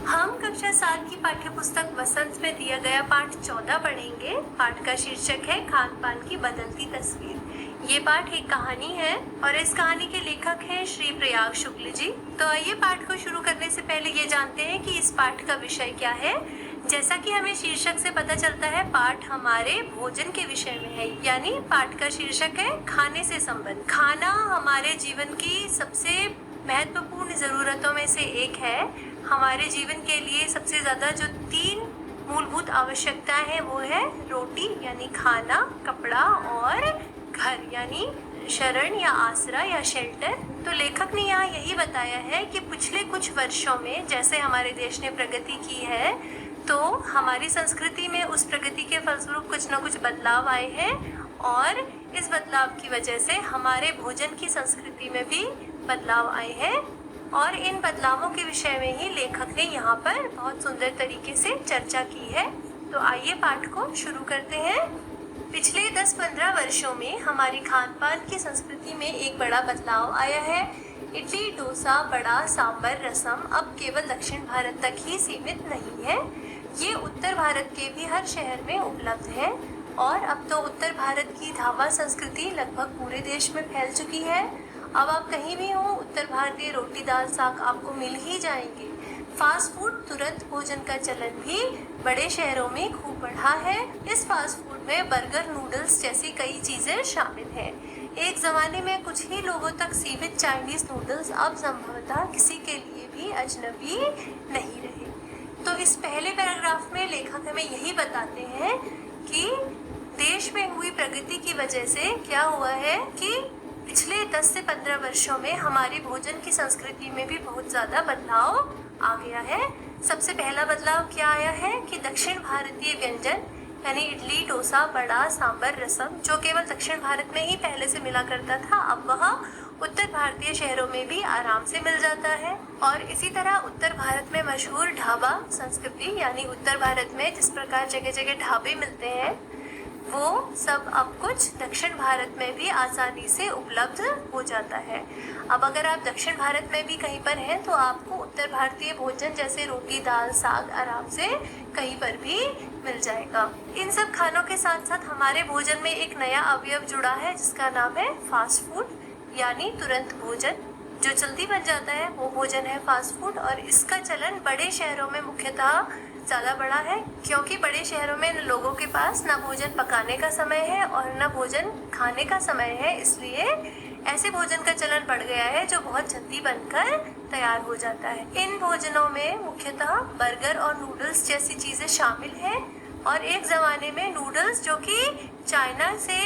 हम कक्षा 7 की पाठ्य पुस्तक वसंत में दिया गया पाठ 14 पढ़ेंगे। पाठ का शीर्षक है खान पान की बदलती तस्वीर। ये पाठ एक कहानी है और इस कहानी के लेखक हैं श्री प्रयाग शुक्ल जी। तो आइए पाठ को शुरू करने से पहले ये जानते हैं कि इस पाठ का विषय क्या है। जैसा कि हमें शीर्षक से पता चलता है, पाठ हमारे भोजन के विषय में है, यानी पाठ का शीर्षक है खाने से संबंध। खाना हमारे जीवन की सबसे महत्वपूर्ण जरूरतों में से एक है। हमारे जीवन के लिए सबसे ज्यादा जो 3 मूलभूत आवश्यकताएं हैं वो है रोटी यानी खाना, कपड़ा और घर यानी शरण या आसरा या शेल्टर। तो लेखक ने यहाँ यही बताया है कि पिछले कुछ वर्षों में जैसे हमारे देश ने प्रगति की है, तो हमारी संस्कृति में उस प्रगति के फलस्वरूप कुछ न कुछ बदलाव आए हैं और इस बदलाव की वजह से हमारे भोजन की संस्कृति में भी बदलाव आए हैं और इन बदलावों के विषय में ही लेखक ने यहाँ पर बहुत सुंदर तरीके से चर्चा की है। तो आइए पाठ को शुरू करते हैं। पिछले 10-15 वर्षों में हमारी खान पान की संस्कृति में एक बड़ा बदलाव आया है। इडली, डोसा, वड़ा, सांभर, रसम अब केवल दक्षिण भारत तक ही सीमित नहीं है। ये उत्तर भारत के भी हर शहर में उपलब्ध है और अब तो उत्तर भारत की ढाबा संस्कृति लगभग पूरे देश में फैल चुकी है। अब आप कहीं भी हो, उत्तर भारतीय रोटी दाल साग आपको मिल ही जाएंगे। फास्ट फूड, तुरंत भोजन का चलन भी बड़े शहरों में खूब बढ़ा है। इस फास्ट फूड में बर्गर, नूडल्स जैसी कई चीजें शामिल हैं। एक जमाने में कुछ ही लोगों तक सीमित चाइनीज नूडल्स अब संभवतः किसी के लिए भी अजनबी नहीं रहे। तो इस पहले पैराग्राफ में लेखक हमें यही बताते हैं कि देश में हुई प्रगति की वजह से क्या हुआ है कि पिछले 10 से 15 वर्षों में हमारी भोजन की संस्कृति में भी बहुत ज़्यादा बदलाव आ गया है। सबसे पहला बदलाव क्या आया है कि दक्षिण भारतीय व्यंजन यानी इडली, डोसा, वड़ा, सांभर, रसम जो केवल दक्षिण भारत में ही पहले से मिला करता था, अब वह उत्तर भारतीय शहरों में भी आराम से मिल जाता है। और इसी तरह उत्तर भारत में मशहूर ढाबा संस्कृति यानी उत्तर भारत में जिस प्रकार जगह जगह ढाबे मिलते हैं, वो सब अब कुछ दक्षिण भारत में भी आसानी से उपलब्ध हो जाता है। अब अगर आप दक्षिण भारत में भी कहीं पर हैं तो आपको उत्तर भारतीय भोजन जैसे रोटी, दाल, साग आराम से कहीं पर भी मिल जाएगा। इन सब खानों के साथ साथ हमारे भोजन में एक नया अवयव जुड़ा है जिसका नाम है फास्ट फूड यानी तुरंत भोजन। जो जल्दी बन जाता है वो भोजन है फास्ट फूड और इसका चलन बड़े शहरों में मुख्यतः ज़्यादा बड़ा है क्योंकि बड़े शहरों में लोगों के पास न भोजन पकाने का समय है और न भोजन खाने का समय है, इसलिए ऐसे भोजन का चलन बढ़ गया है जो बहुत जल्दी बनकर तैयार हो जाता है। इन भोजनों में मुख्यतः बर्गर और नूडल्स जैसी चीज़ें शामिल हैं और एक ज़माने में नूडल्स जो कि चाइना से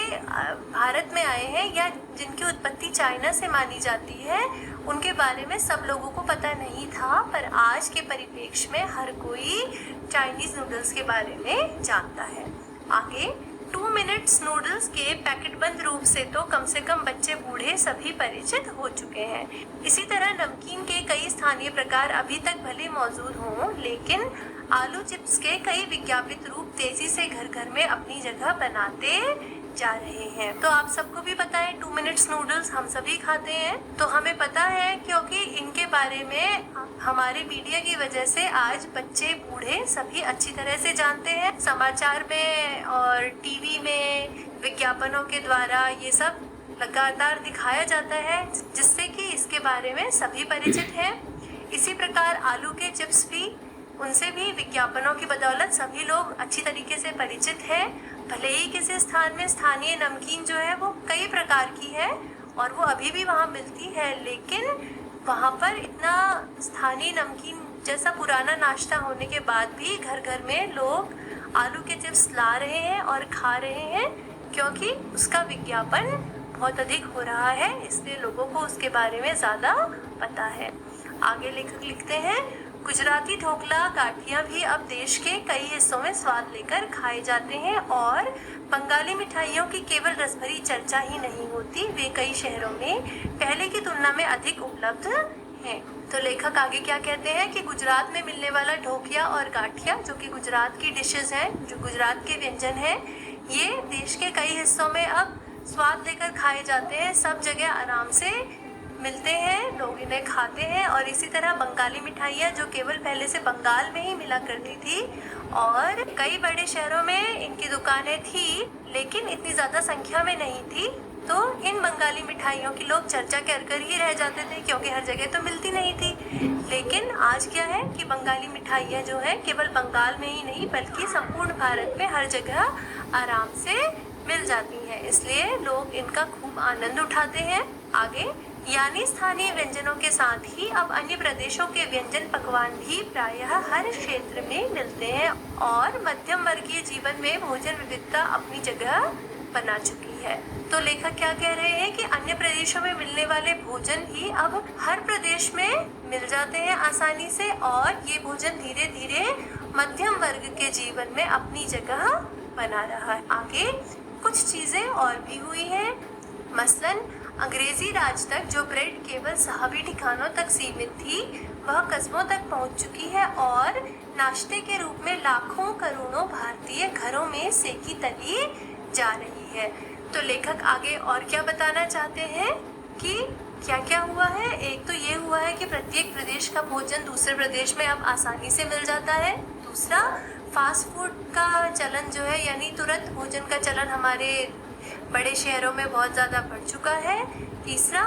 भारत में आए हैं या जिनकी उत्पत्ति चाइना से मानी जाती है, उनके बारे में सब लोगों को पता नहीं था, पर आज के परिप्रेक्ष्य में हर कोई चाइनीज नूडल्स के बारे में जानता है। आगे 2 मिनट्स नूडल्स के पैकेटबंद रूप से तो कम से कम बच्चे बूढ़े सभी परिचित हो चुके हैं। इसी तरह नमकीन के कई स्थानीय प्रकार अभी तक भले मौजूद हों, लेकिन आलू चिप्स के कई विज्ञापित रूप तेजी से घर घर में अपनी जगह बनाते जा रहे हैं। तो आप सबको भी पता है 2 मिनट्स नूडल्स हम सभी खाते हैं, तो हमें पता है क्योंकि इनके बारे में हमारे मीडिया की वजह से आज बच्चे बूढ़े सभी अच्छी तरह से जानते हैं। समाचार में और टीवी में विज्ञापनों के द्वारा ये सब लगातार दिखाया जाता है जिससे कि इसके बारे में सभी परिचित हैं। इसी प्रकार आलू के चिप्स भी, उनसे भी विज्ञापनों की बदौलत सभी लोग अच्छी तरीके से परिचित हैं। भले ही किसी स्थान में स्थानीय नमकीन जो है वो कई प्रकार की है और वो अभी भी वहाँ मिलती है, लेकिन वहाँ पर इतना स्थानीय नमकीन जैसा पुराना नाश्ता होने के बाद भी घर घर में लोग आलू के चिप्स ला रहे हैं और खा रहे हैं क्योंकि उसका विज्ञापन बहुत अधिक हो रहा है, इसलिए लोगों को उसके बारे में ज़्यादा पता है। आगे लेखक लिखते हैं, गुजराती ढोकला, गाठियाँ भी अब देश के कई हिस्सों में स्वाद लेकर खाए जाते हैं और बंगाली मिठाइयों की केवल रसभरी चर्चा ही नहीं होती, वे कई शहरों में पहले की तुलना में अधिक उपलब्ध हैं। तो लेखक आगे क्या कहते हैं कि गुजरात में मिलने वाला ढोकिया और गाठिया जो कि गुजरात की डिशेज हैं, जो गुजरात के व्यंजन हैं, ये देश के कई हिस्सों में अब स्वाद लेकर खाए जाते हैं। सब जगह आराम से मिलते हैं, लोग इन्हें खाते हैं। और इसी तरह बंगाली मिठाइयाँ जो केवल पहले से बंगाल में ही मिला करती थी और कई बड़े शहरों में इनकी दुकानें थी, लेकिन इतनी ज़्यादा संख्या में नहीं थी। तो इन बंगाली मिठाइयों की लोग चर्चा कर ही रह जाते थे, क्योंकि हर जगह तो मिलती नहीं थी। लेकिन आज क्या है कि बंगाली मिठाइयाँ जो है केवल बंगाल में ही नहीं बल्कि संपूर्ण भारत में हर जगह आराम से मिल जाती हैं, इसलिए लोग इनका खूब आनंद उठाते हैं। आगे, यानी स्थानीय व्यंजनों के साथ ही अब अन्य प्रदेशों के व्यंजन पकवान भी प्रायः हर क्षेत्र में मिलते हैं और मध्यम वर्गीय जीवन में भोजन विविधता अपनी जगह बना चुकी है। तो लेखक क्या कह रहे हैं कि अन्य प्रदेशों में मिलने वाले भोजन ही अब हर प्रदेश में मिल जाते हैं आसानी से, और ये भोजन धीरे धीरे मध्यम वर्ग के जीवन में अपनी जगह बना रहा है। आगे कुछ चीजें और भी हुई हैं। मसलन अंग्रेजी राज तक जो ब्रेड केवल साहबी ठिकानों तक सीमित थी, वह कस्बों तक पहुंच चुकी है और नाश्ते के रूप में लाखों करोड़ों भारतीय घरों में सेकी तली जा रही है। तो लेखक आगे और क्या बताना चाहते हैं कि क्या क्या हुआ है। एक तो ये हुआ है कि प्रत्येक प्रदेश का भोजन दूसरे प्रदेश में अब आसानी से मिल जाता है। दूसरा, फास्ट फूड का चलन जो है, यानी तुरंत भोजन का चलन हमारे बड़े शहरों में बहुत ज़्यादा बढ़ चुका है। तीसरा,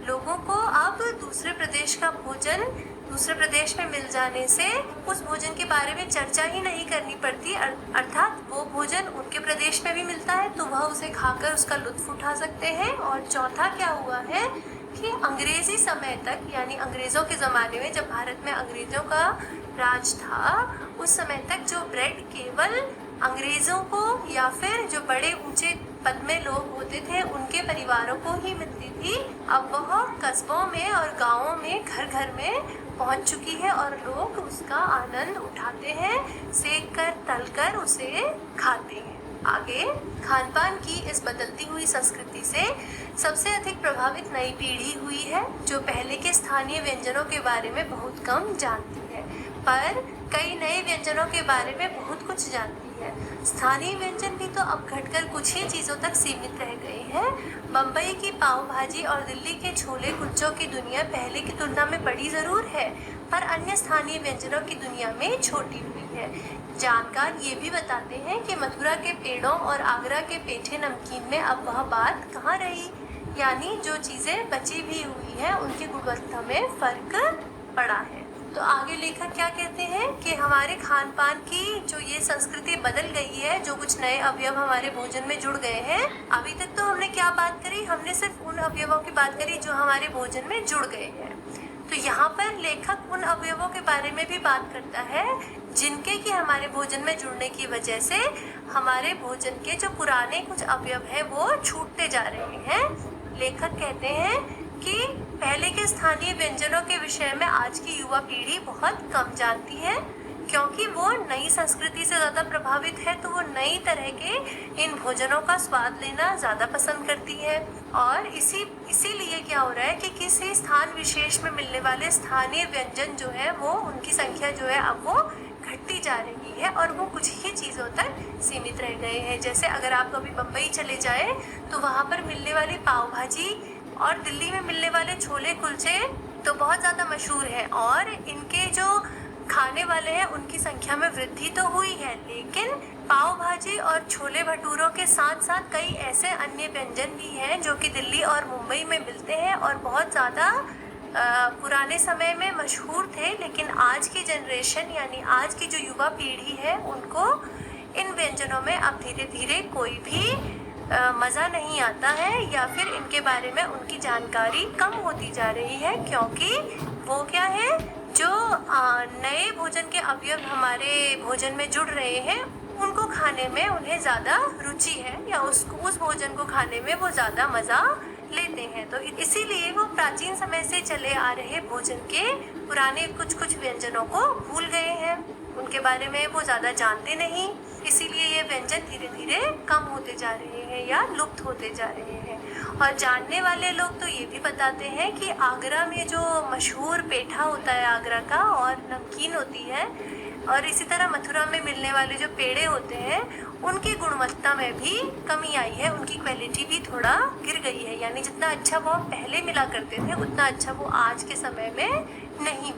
लोगों को अब दूसरे प्रदेश का भोजन दूसरे प्रदेश में मिल जाने से उस भोजन के बारे में चर्चा ही नहीं करनी पड़ती, अर्थात वो भोजन उनके प्रदेश में भी मिलता है तो वह उसे खाकर उसका लुत्फ उठा सकते हैं। और चौथा क्या हुआ है कि अंग्रेजी समय तक, यानी अंग्रेज़ों के ज़माने में जब भारत में अंग्रेज़ों का राज था, उस समय तक जो ब्रेड केवल अंग्रेज़ों को या फिर जो बड़े ऊंचे पद में लोग होते थे उनके परिवारों को ही मिलती थी, अब वह कस्बों में और गांवों में घर घर में पहुंच चुकी है और लोग उसका आनंद उठाते हैं, सेक कर तल कर उसे खाते हैं। आगे, खान पान की इस बदलती हुई संस्कृति से सबसे अधिक प्रभावित नई पीढ़ी हुई है, जो पहले के स्थानीय व्यंजनों के बारे में बहुत कम जानती है, पर कई नए व्यंजनों के बारे में बहुत कुछ जानती है। स्थानीय व्यंजन भी तो अब घटकर कुछ ही चीज़ों तक सीमित रह गए हैं। बम्बई की पाव भाजी और दिल्ली के छोले कुलचों की दुनिया पहले की तुलना में बड़ी ज़रूर है, पर अन्य स्थानीय व्यंजनों की दुनिया में छोटी हुई है। जानकार ये भी बताते हैं कि मथुरा के पेड़ों और आगरा के पेठे नमकीन में अब वह बात कहाँ रही, यानी जो चीज़ें बची भी हुई हैं उनकी गुणवत्ता में फ़र्क पड़ा है। तो आगे लेखक क्या कहते हैं कि हमारे खान पान की जो ये संस्कृति बदल गई है, जो कुछ नए अवयव हमारे भोजन में जुड़ गए हैं। अभी तक तो हमने क्या बात करी, हमने सिर्फ उन अवयवों की बात करी जो हमारे भोजन में जुड़ गए हैं। तो यहाँ पर लेखक उन अवयवों के बारे में भी बात करता है जिनके कि हमारे भोजन में जुड़ने की वजह से हमारे भोजन के जो पुराने कुछ अवयव हैं वो छूटते जा रहे हैं। लेखक कहते हैं कि पहले के स्थानीय व्यंजनों के विषय में आज की युवा पीढ़ी बहुत कम जानती है, क्योंकि वो नई संस्कृति से ज़्यादा प्रभावित है, तो वो नई तरह के इन भोजनों का स्वाद लेना ज़्यादा पसंद करती है। और इसीलिए क्या हो रहा है कि किसी स्थान विशेष में मिलने वाले स्थानीय व्यंजन जो है वो उनकी संख्या जो है अब वो घटती जा रही है और वो कुछ ही चीज़ों तक सीमित रह गए हैं। जैसे अगर आप कभी बम्बई चले जाए तो वहाँ पर मिलने वाली पाव भाजी और दिल्ली में मिलने वाले छोले कुलचे तो बहुत ज़्यादा मशहूर है और इनके जो खाने वाले हैं उनकी संख्या में वृद्धि तो हुई है, लेकिन पाव भाजी और छोले भटूरों के साथ साथ कई ऐसे अन्य व्यंजन भी हैं जो कि दिल्ली और मुंबई में मिलते हैं और बहुत ज़्यादा पुराने समय में मशहूर थे, लेकिन आज की जनरेशन यानी आज की जो युवा पीढ़ी है उनको इन व्यंजनों में अब धीरे धीरे कोई भी मज़ा नहीं आता है या फिर इनके बारे में उनकी जानकारी कम होती जा रही है, क्योंकि वो क्या है जो नए भोजन के अवयव हमारे भोजन में जुड़ रहे हैं उनको खाने में उन्हें ज़्यादा रुचि है या उस भोजन को खाने में वो ज़्यादा मज़ा लेते हैं। तो इसीलिए वो प्राचीन समय से चले आ रहे भोजन के पुराने कुछ व्यंजनों को भूल गए हैं, उनके बारे में वो ज़्यादा जानते नहीं, इसीलिए ये व्यंजन धीरे धीरे कम होते जा रहे हैं या लुप्त होते जा रहे हैं। और जानने वाले लोग तो ये भी बताते हैं कि आगरा में जो मशहूर पेठा होता है आगरा का और नमकीन होती है, और इसी तरह मथुरा में मिलने वाले जो पेड़े होते हैं उनकी गुणवत्ता में भी कमी आई है, उनकी क्वालिटी भी थोड़ा गिर गई है। यानी जितना अच्छा वो पहले मिला करते थे उतना अच्छा वो आज के समय में नहीं